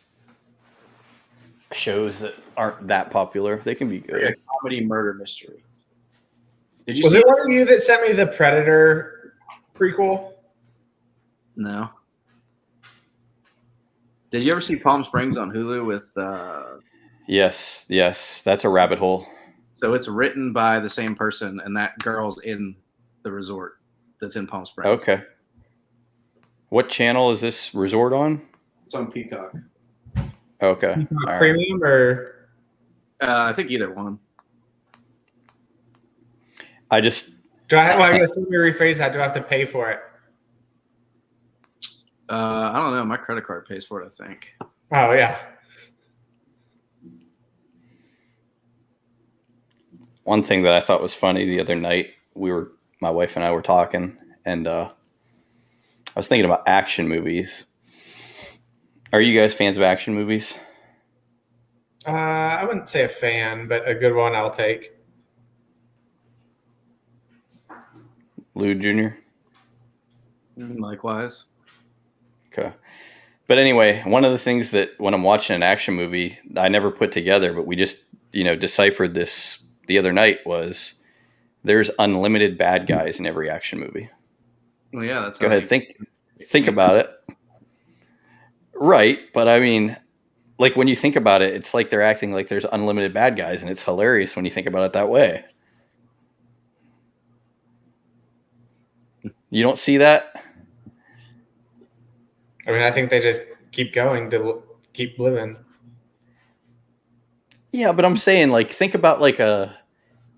shows that aren't that popular. They can be good. Yeah, comedy murder mystery. Did you Was see it one of you that sent me the Predator prequel? No. Did you ever see Palm Springs on Hulu with Yes, that's a rabbit hole. So it's written by the same person, and that girl's in the resort that's in Palm Springs. Okay. What channel is this resort on? It's on Peacock. Okay. All right. Premium or I think either one. I just do I have? Well, I guess let me rephrase that. Do I have to pay for it? I don't know. My credit card pays for it, I think. Oh yeah. one thing that I thought was funny the other night, my wife and I were talking, and I was thinking about action movies. Are you guys fans of action movies? I wouldn't say a fan, but a good one I'll take. LUDE Jr.? Likewise. Okay. But anyway, one of the things that when I'm watching an action movie, I never put together, but we just, deciphered this the other night was there's unlimited bad guys in every action movie. Well, yeah, that's Go ahead. Think about it. Right. But I mean, like when you think about it, it's like they're acting like there's unlimited bad guys, and it's hilarious when you think about it that way. You don't see that? I mean, I think they just keep going to keep living. Yeah, but I'm saying, like, think about like a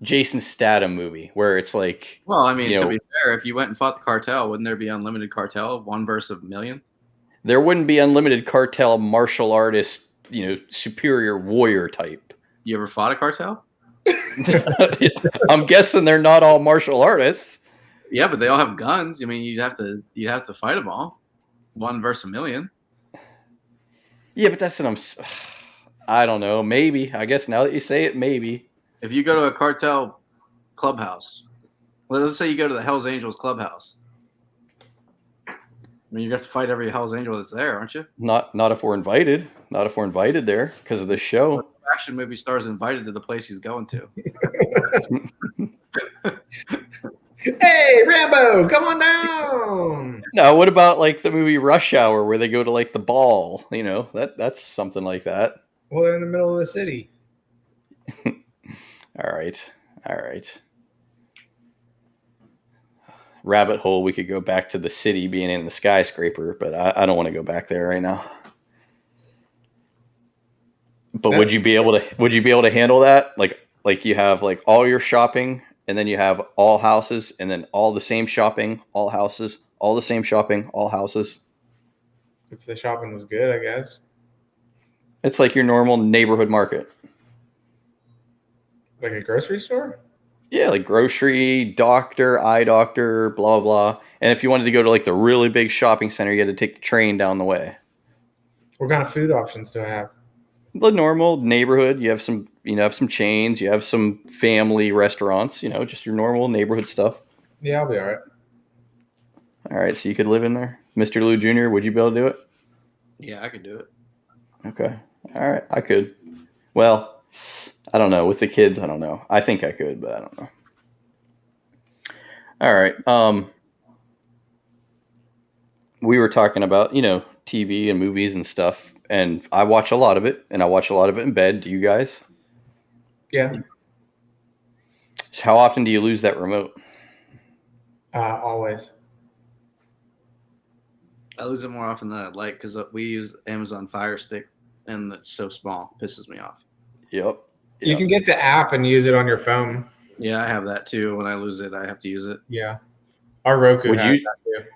Jason Statham movie where it's like, well, I mean, to be fair, if you went and fought the cartel, wouldn't there be unlimited cartel, one versus a million? There wouldn't be unlimited cartel martial artist, superior warrior type. You ever fought a cartel? I'm guessing they're not all martial artists. Yeah, but they all have guns. I mean, you'd have to fight them all, one versus a million. Yeah, but that's what I don't know. Maybe. I guess now that you say it, maybe. If you go to a cartel clubhouse, let's say you go to the Hells Angels clubhouse. I mean, you have to fight every Hells Angel that's there, aren't you? Not if we're invited. Not if we're invited there because of the show. Action movie stars invited to the place he's going to. Hey, Rambo, come on down. No, what about like the movie Rush Hour where they go to like the ball? That's something like that. Well, they're in the middle of the city. All right. Rabbit hole. We could go back to the city being in the skyscraper, but I don't want to go back there right now. But would you be able to handle that? Like you have like all your shopping, and then you have all houses, and then all the same shopping, all houses, all the same shopping, all houses. If the shopping was good, I guess. It's like your normal neighborhood market. Like a grocery store? Yeah, like grocery, doctor, eye doctor, blah, blah. And if you wanted to go to like the really big shopping center, you had to take the train down the way. What kind of food options do I have? The normal neighborhood. You have some chains. You have some family restaurants. Just your normal neighborhood stuff. Yeah, I'll be all right. All right, so you could live in there, Mr. LUDE Jr. Would you be able to do it? Yeah, I could do it. Okay. All right, I could. Well, I don't know. With the kids, I don't know. I think I could, but I don't know. All right. We were talking about, TV and movies and stuff, and I watch a lot of it, and I watch a lot of it in bed. Do you guys? Yeah. So how often do you lose that remote? Always. I lose it more often than I'd like because we use Amazon Fire Stick, and it's so small, pisses me off. Yep. You can get the app and use it on your phone. Yeah, I have that too. When I lose it, I have to use it. Yeah. Our Roku Would has you? that too.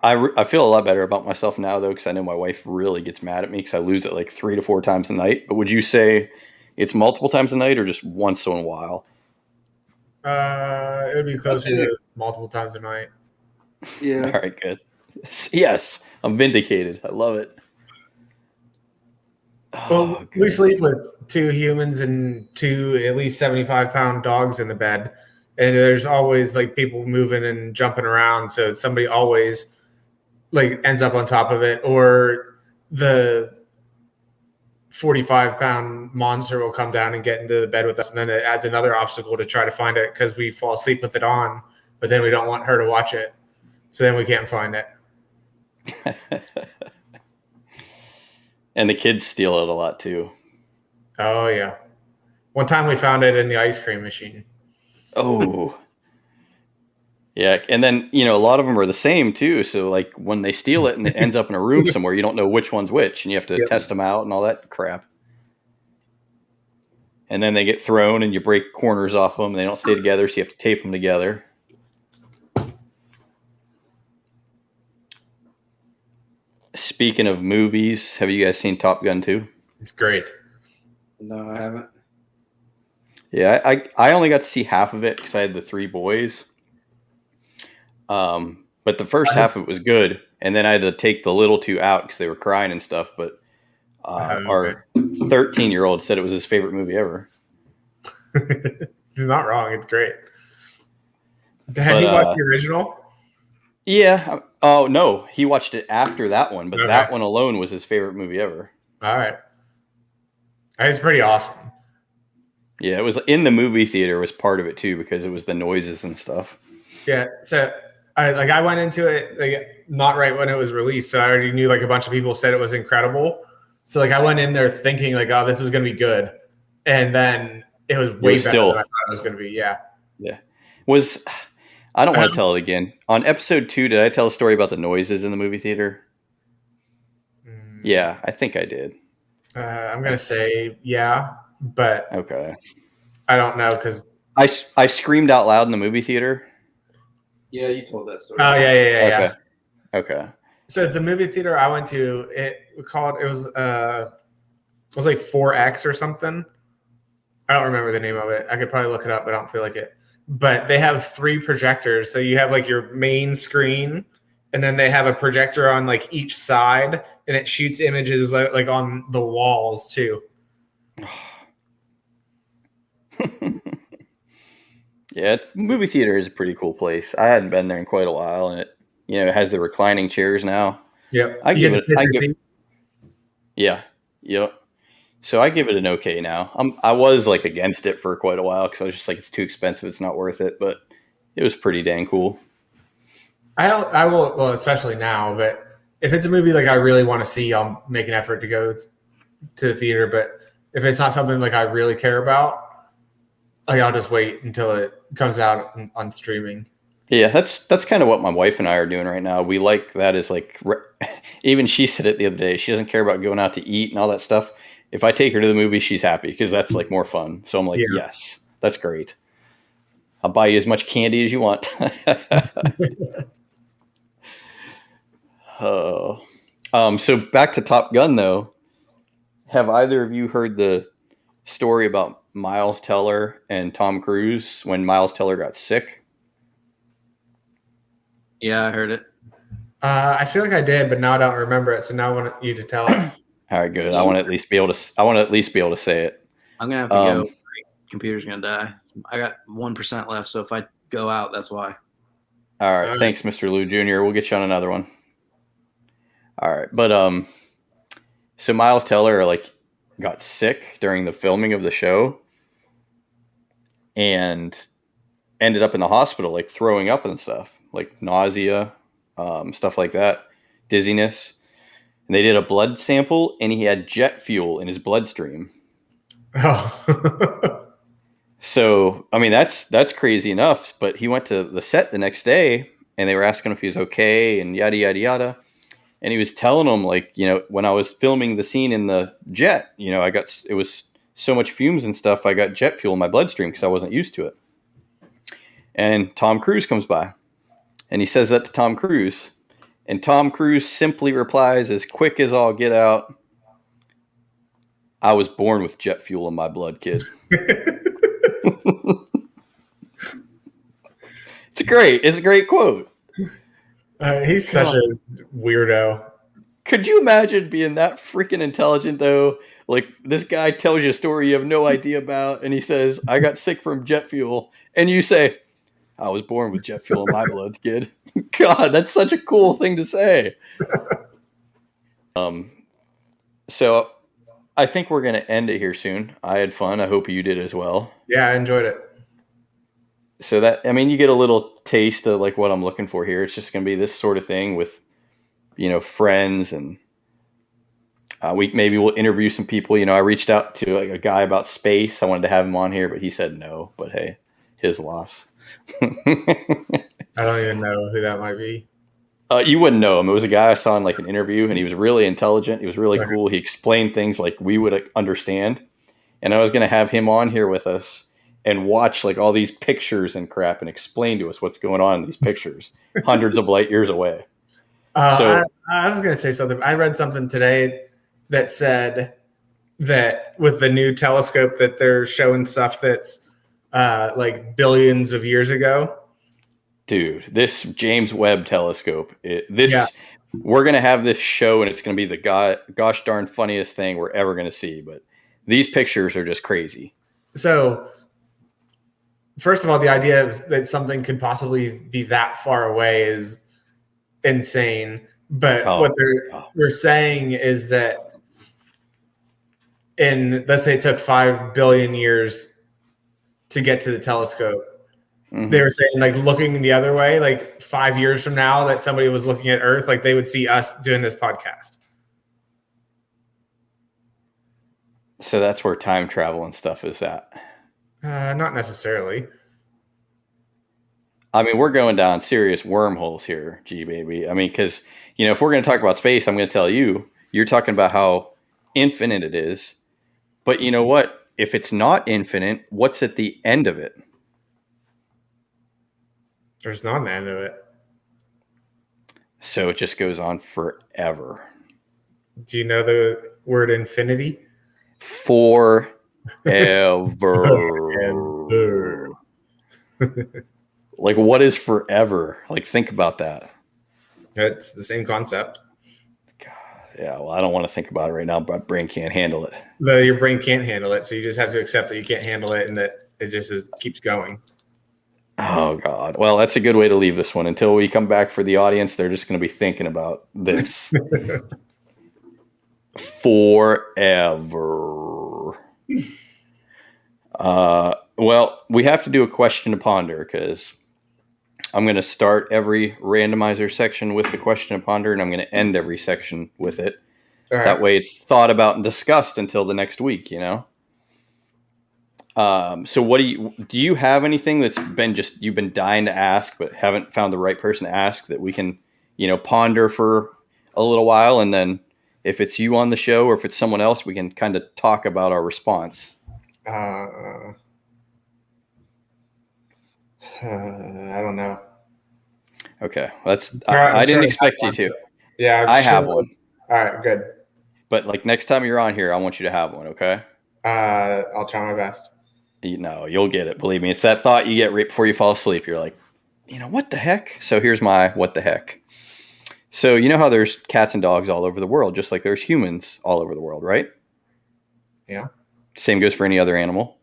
I feel a lot better about myself now, though, because I know my wife really gets mad at me because I lose it like 3 to 4 times a night. But would you say it's multiple times a night or just once in a while? It would be closer to multiple times a night. Yeah. All right, good. Yes, I'm vindicated. I love it. Well, we sleep with 2 humans and 2 at least 75-pound dogs in the bed. And there's always like people moving and jumping around. So somebody always like ends up on top of it, or the 45-pound monster will come down and get into the bed with us. And then it adds another obstacle to try to find it because we fall asleep with it on, but then we don't want her to watch it. So then we can't find it. And the kids steal it a lot too. Oh, yeah. One time we found it in the ice cream machine. Oh. Yeah, and then, a lot of them are the same too. So like when they steal it and it ends up in a room somewhere, you don't know which one's which, and you have to test them out and all that crap. And then they get thrown and you break corners off them and they don't stay together, so you have to tape them together. Speaking of movies, have you guys seen Top Gun 2? It's great. No, I haven't. Yeah, I only got to see half of it because I had the 3 boys. But the first half of it was good, and then I had to take the little 2 out because they were crying and stuff. But our 13-year-old said it was his favorite movie ever. He's not wrong. It's great. Have you watched the original? Yeah. Oh, no. He watched it after that one, but that one alone was his favorite movie ever. All right. It's pretty awesome. Yeah, it was in the movie theater was part of it too because it was the noises and stuff. Yeah. So I went into it like not right when it was released, so I already knew like a bunch of people said it was incredible. So like I went in there thinking like, oh, this is gonna be good, and then it was way better than I thought it was gonna be. Yeah. Yeah. I don't want to tell it again. On episode 2, did I tell a story about the noises in the movie theater? Yeah, I think I did. I'm going to say yeah, but okay. I don't know because I screamed out loud in the movie theater. Yeah, you told that story. Oh, yeah. Okay. So the movie theater I went to, it was like 4X or something. I don't remember the name of it. I could probably look it up, but I don't feel like it. But they have 3 projectors. So you have like your main screen, and then they have a projector on like each side, and it shoots images like on the walls too. Yeah, movie theater is a pretty cool place. I hadn't been there in quite a while, and it has the reclining chairs now. Yep. Yep. So I give it an okay now. I was like against it for quite a while because I was just like, it's too expensive, it's not worth it. But it was pretty dang cool. I will, well, especially now. But if it's a movie like I really want to see, I'll make an effort to go to the theater. But if it's not something like I really care about, like I'll just wait until it comes out on streaming. Yeah, that's kind of what my wife and I are doing right now. We like that as like, even she said it the other day. She doesn't care about going out to eat and all that stuff. If I take her to the movie, she's happy because that's like more fun. So I'm like, yes, that's great. I'll buy you as much candy as you want. So back to Top Gun though. Have either of you heard the story about Miles Teller and Tom Cruise when Miles Teller got sick? Yeah, I heard it. I feel like I did, but now I don't remember it. So now I want you to tell it. All right, good. I want to at least be able to say it. I'm gonna have to go. My computer's gonna die. I got 1% left, so if I go out, that's why. All right. Thanks, Mr. LUDE Jr. We'll get you on another one. All right, but so Miles Teller like got sick during the filming of the show, and ended up in the hospital, like throwing up and stuff, like nausea, stuff like that, dizziness. And they did a blood sample, and he had jet fuel in his bloodstream. Oh. So, I mean, that's crazy enough. But he went to the set the next day, and they were asking if he was okay, and yada yada yada. And he was telling them, like, you know, when I was filming the scene in the jet, you know, it was so much fumes and stuff. I got jet fuel in my bloodstream because I wasn't used to it. And Tom Cruise comes by, and he says that to Tom Cruise, and Tom Cruise simply replies as quick as all get out, "I was born with jet fuel in my blood, kid." It's a great quote. He's such a weirdo. Could you imagine being that freaking intelligent, though? Like, this guy tells you a story you have no idea about, and he says, "I got sick from jet fuel," and you say, "I was born with jet fuel in my blood, kid." God, that's such a cool thing to say. So I think we're going to end it here soon. I had fun. I hope you did as well. Yeah, I enjoyed it. So that, I mean, you get a little taste of like what I'm looking for here. It's just going to be this sort of thing with, you know, friends, and we'll interview some people. You know, I reached out to a guy about space. I wanted to have him on here, but he said no. But hey, his loss. I don't even know who that might be. You wouldn't know him. It was a guy I saw in like an interview, and he was really intelligent. He was really cool. He explained things like we would understand. And I was going to have him on here with us and watch like all these pictures and crap and explain to us what's going on in these pictures, hundreds of light years away. I was going to say something. I read something today that said that with the new telescope that they're showing stuff that's like billions of years ago. Dude, this James Webb telescope, we're going to have this show, and it's going to be the gosh darn funniest thing we're ever going to see. But these pictures are just crazy. So, first of all, the idea that something could possibly be that far away is insane. But what they're saying is that let's say it took 5 billion years to get to the telescope. Mm-hmm. They were saying, like, looking the other way, like 5 years from now, that somebody was looking at Earth, like they would see us doing this podcast. So that's where time travel and stuff is at. Not necessarily. I mean, we're going down serious wormholes here, G baby. I mean, because, you know, if we're going to talk about space, I'm going to tell you're talking about how infinite it is. But you know what? If it's not infinite, what's at the end of it? There's not an end of it. So it just goes on forever. Do you know the word infinity? Forever. Like, what is forever? Like, think about that. It's the same concept. God, yeah, well, I don't want to think about it right now. My brain can't handle it. Your brain can't handle it, so you just have to accept that you can't handle it and that it just keeps going. Oh, God. Well, that's a good way to leave this one. Until we come back for the audience, they're just going to be thinking about this. Forever. Well, we have to do a question to ponder, because I'm going to start every randomizer section with the question to ponder, and I'm going to end every section with it. All right. That way it's thought about and discussed until the next week, you know? So what do you have anything that's been you've been dying to ask, but haven't found the right person to ask, that we can, you know, ponder for a little while, and then if it's you on the show or if it's someone else, we can kind of talk about our response. I don't know. Okay. I didn't expect you to. Yeah. I have one. All right, good. But like next time you're on here, I want you to have one. Okay. I'll try my best. No, you'll get it. Believe me. It's that thought you get right before you fall asleep. You're like, you know, what the heck? So here's my what the heck. So you know how there's cats and dogs all over the world, just like there's humans all over the world, right? Yeah. Same goes for any other animal.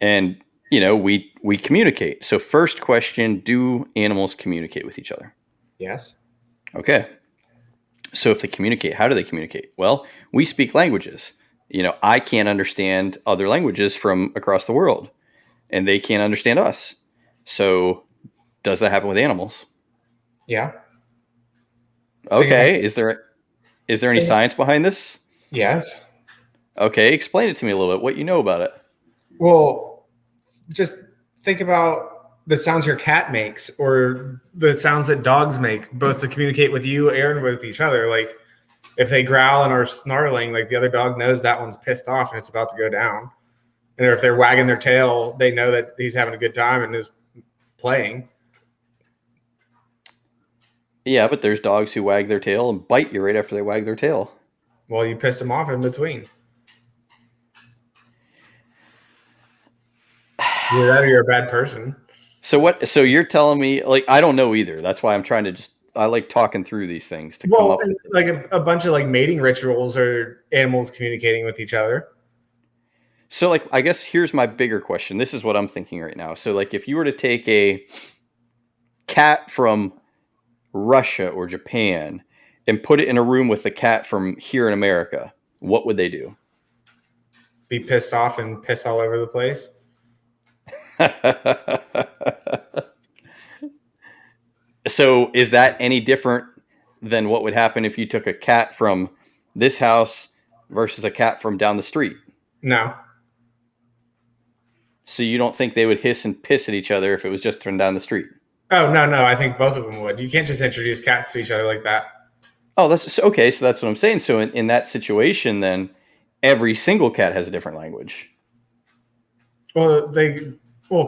And, you know, we communicate. So first question, do animals communicate with each other? Yes. Okay. So if they communicate, how do they communicate? Well, we speak languages. You know, I can't understand other languages from across the world, and they can't understand us. So does that happen with animals? Yeah. Okay. Is there any science behind this? Yes. Okay. Explain it to me a little bit. What you know about it? Well, just think about the sounds your cat makes or the sounds that dogs make, both to communicate with you and with each other. Like if they growl and are snarling, like the other dog knows that one's pissed off and it's about to go down. And if they're wagging their tail, they know that he's having a good time and is playing. Yeah, but there's dogs who wag their tail and bite you right after they wag their tail. Well, you piss them off in between. Either that or you're a bad person. So you're telling me, like, I don't know either. That's why I'm trying to I like talking through these things to come up with like a bunch of like mating rituals or animals communicating with each other. So, like, I guess here's my bigger question. This is what I'm thinking right now. So, like, if you were to take a cat from Russia or Japan and put it in a room with a cat from here in America, what would they do? Be pissed off and piss all over the place. So, is that any different than what would happen if you took a cat from this house versus a cat from down the street? No. So you don't think they would hiss and piss at each other if it was just turned down the street? Oh, no. I think both of them would. You can't just introduce cats to each other like that. Oh, that's okay. So that's what I'm saying. So in that situation, then every single cat has a different language. Well,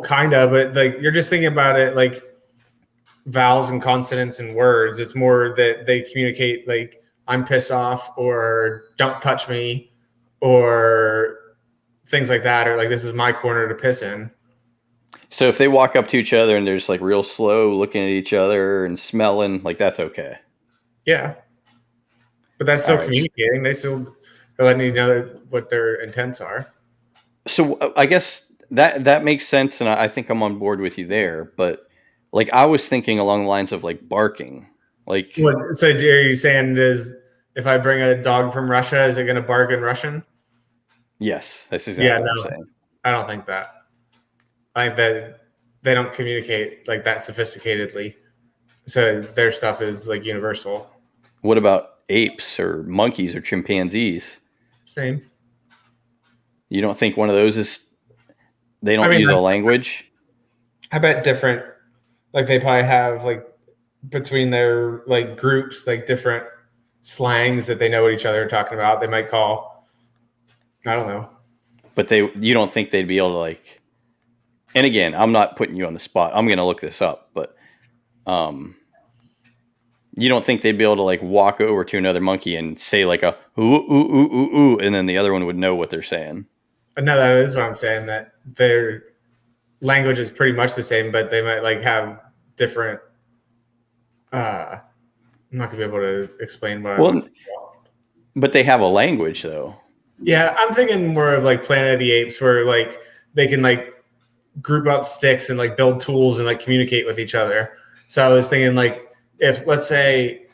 kind of, but like you're just thinking about it like vowels and consonants and words. It's more that they communicate like I'm pissed off or don't touch me or things like that, or like this is my corner to piss in. So if they walk up to each other and they're just like real slow looking at each other and smelling, like that's okay. Yeah. But that's still communicating. They still are letting you know what their intents are. So I guess that makes sense, and I think I'm on board with you there. But like I was thinking along the lines of like barking. Like, so are you saying if I bring a dog from Russia, is it going to bark in Russian? Yes, that's exactly what I'm saying. I don't think that. I think that they don't communicate like that sophisticatedly. So their stuff is like universal. What about apes or monkeys or chimpanzees? Same. You don't think one of those they don't use a language? I bet different. Like they probably have like between their like groups, like different slangs that they know what each other are talking about. They might call. I don't know. But you don't think they'd be able to like, and again, I'm not putting you on the spot. I'm going to look this up, but you don't think they'd be able to like walk over to another monkey and say like a ooh, ooh, ooh, ooh, ooh, and then the other one would know what they're saying. No, that is what I'm saying, that their language is pretty much the same, but they might like have different, I'm not going to be able to explain what I want to but they have a language though. Yeah, I'm thinking more of like Planet of the Apes, where like they can like group up sticks and like build tools and like communicate with each other. So I was thinking like if let's say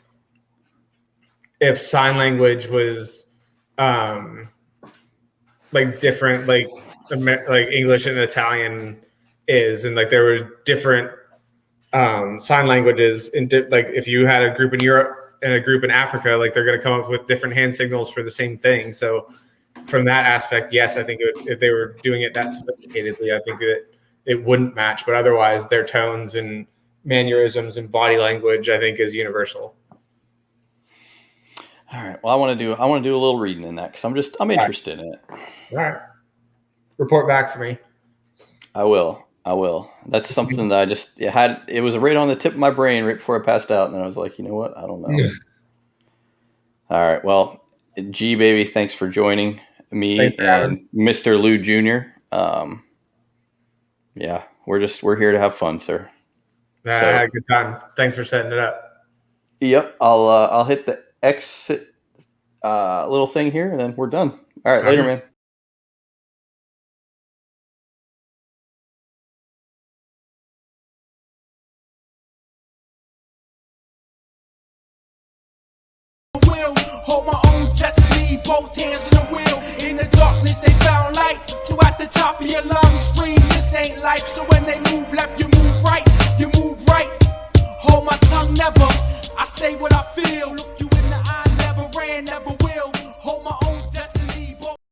if sign language was like different like English and Italian is, and like there were different sign languages in like if you had a group in Europe and a group in Africa, like they're going to come up with different hand signals for the same thing. So from that aspect, yes, I think if they were doing it that sophisticatedly, I think that it wouldn't match. But otherwise, their tones and mannerisms and body language, I think, is universal. All right. Well, I want to do a little reading in that because I'm interested in it. All right. Report back to me. I will. That's something that I just had. It was right on the tip of my brain right before I passed out, and then I was like, you know what? I don't know. All right. Well, G baby, thanks for joining me and Mr. LUDE Jr. Yeah, we're here to have fun, sir. I had a good time. Thanks for setting it up. Yep. I'll hit the exit little thing here, and then we're done. All right. Later, man. Hold my own destiny, both hands in the wheel. In the darkness they found light. So at the top of your lungs scream, this ain't life. So when they move left, you move right. You move right. Hold my tongue never. I say what I feel.